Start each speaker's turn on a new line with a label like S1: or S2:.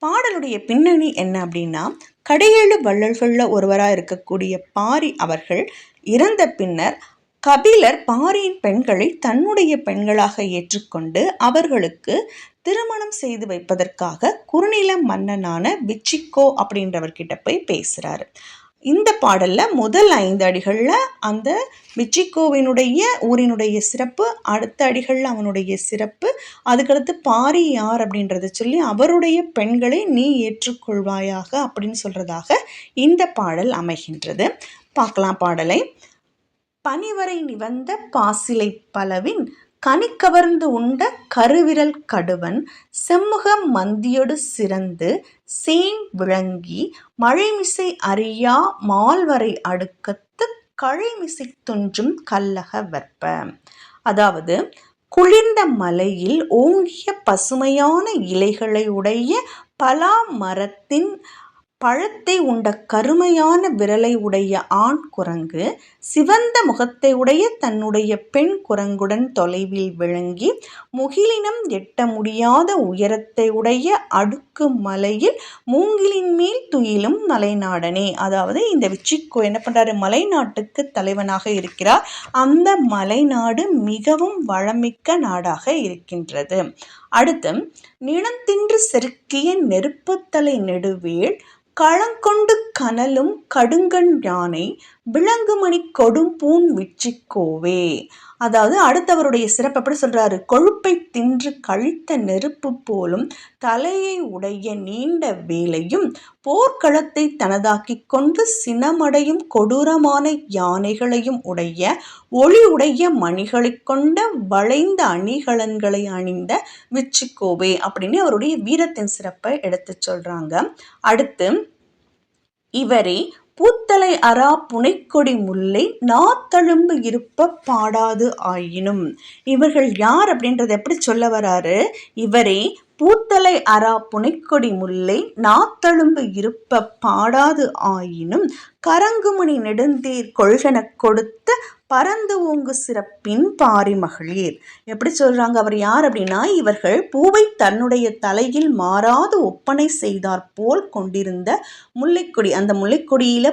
S1: பாடலுடைய பின்னணி என்ன அப்படின்னா, கடையேழு வள்ளல்களில் ஒருவராக இருக்கக்கூடிய பாரி அவர்கள் இறந்த பின்னர் கபிலர் பாரியின் பெண்களை தன்னுடைய பெண்களாக ஏற்றுக்கொண்டு அவர்களுக்கு திருமணம் செய்து வைப்பதற்காக குறுநில மன்னனான விச்சிக்கோ அப்படின்றவர்கிட்ட போய் பேசுகிறாரு. இந்த பாடலில் முதல் 5 அடிகளில் அந்த விச்சிக்கோவினுடைய ஊரினுடைய சிறப்பு, அடுத்த அடிகளில் அவனுடைய சிறப்பு, அதுக்கடுத்து பாரி யார் அப்படின்றத சொல்லி அவருடைய பெண்களை நீ ஏற்றுக்கொள்வாயாக அப்படின்னு சொல்கிறதாக இந்த பாடல் அமைகின்றது. பார்க்கலாம் பாடலை. பனிவரை நிவந்த பாசிலை பலவின் கனிக்கவர்ந்து உண்ட கருவிரல் கடுவன் செம்முகம் மந்தியொடு சிறந்து சேன் விளங்கி மழைமிசை அறியா மால்வரை அடுக்கத்து கழைமிசை துஞ்சும் கல்லக வெற்ப. அதாவது குளிர்ந்த மலையில் ஓங்கிய பசுமையான இலைகளை உடைய பலா மரத்தின் பழத்தை உண்ட கருமையான விரலை உடைய ஆண் குரங்கு சிவந்த முகத்தை உடைய தன்னுடைய பெண் குரங்குடன் தொலைவில் விளங்கி முகிலினம் எட்ட முடியாத உயரத்தை உடைய அடுக்கு மலையில் மூங்கிலின் மேல் துயிலும் மலைநாடனே. அதாவது இந்த விச்சிக்கோ என்ன பண்றாரு, மலைநாட்டுக்கு தலைவனாக இருக்கிறார். அந்த மலைநாடு மிகவும் வளமிக்க நாடாக இருக்கின்றது. அடுத்து நிலந்தின்று செருக்கிய நெருப்புத்தலை நெடுவேள் களங்கொண்டு கனலும் கடுங்கண் யானை விலங்குமணி கொடும்பூன் விச்சிக்கோவே. அதாவது அடுத்தவருடைய சிறப்பு எப்படி சொல்றாரு, கொழுப்பை தின்று கழித்த நெருப்பு போலும் தலையை உடைய நீண்ட வேலையும் போர்க்களத்தை தனதாக்கி கொண்டு சினமடையும் கொடூரமான யானைகளையும் உடைய ஒளி உடைய மணிகளை கொண்ட வளைந்த அணிகலன்களை அணிந்த விச்சிக்கோவே அப்படின்னு அவருடைய வீரத்தின் சிறப்பை எடுத்து சொல்றாங்க. அடுத்து இவரே பூத்தலை அரா புனைக்கொடி முல்லை நாத்தழும்பு இருப்ப பாடாது ஆயினும். இவர்கள் யார் அப்படின்றத எப்படி சொல்ல வராரு, இவரே பூத்தலை அரா புனைக்கொடி முல்லை நாத்தழும்பு இருப்ப பாடாது ஆயினும் கரங்குமணி நெடுந்தீர் கொள்கன கொடுத்த பரந்து ஓங்கு சிறப்பின் பாரி மகளிர். எப்படி சொல்றாங்க, அவர் யார் அப்படின்னா, இவர்கள் பூவை தன்னுடைய தலையில் மாறாது ஒப்பனை செய்தார் போல் கொண்டிருந்த முல்லைக்கொடி, அந்த முல்லைக்கொடியில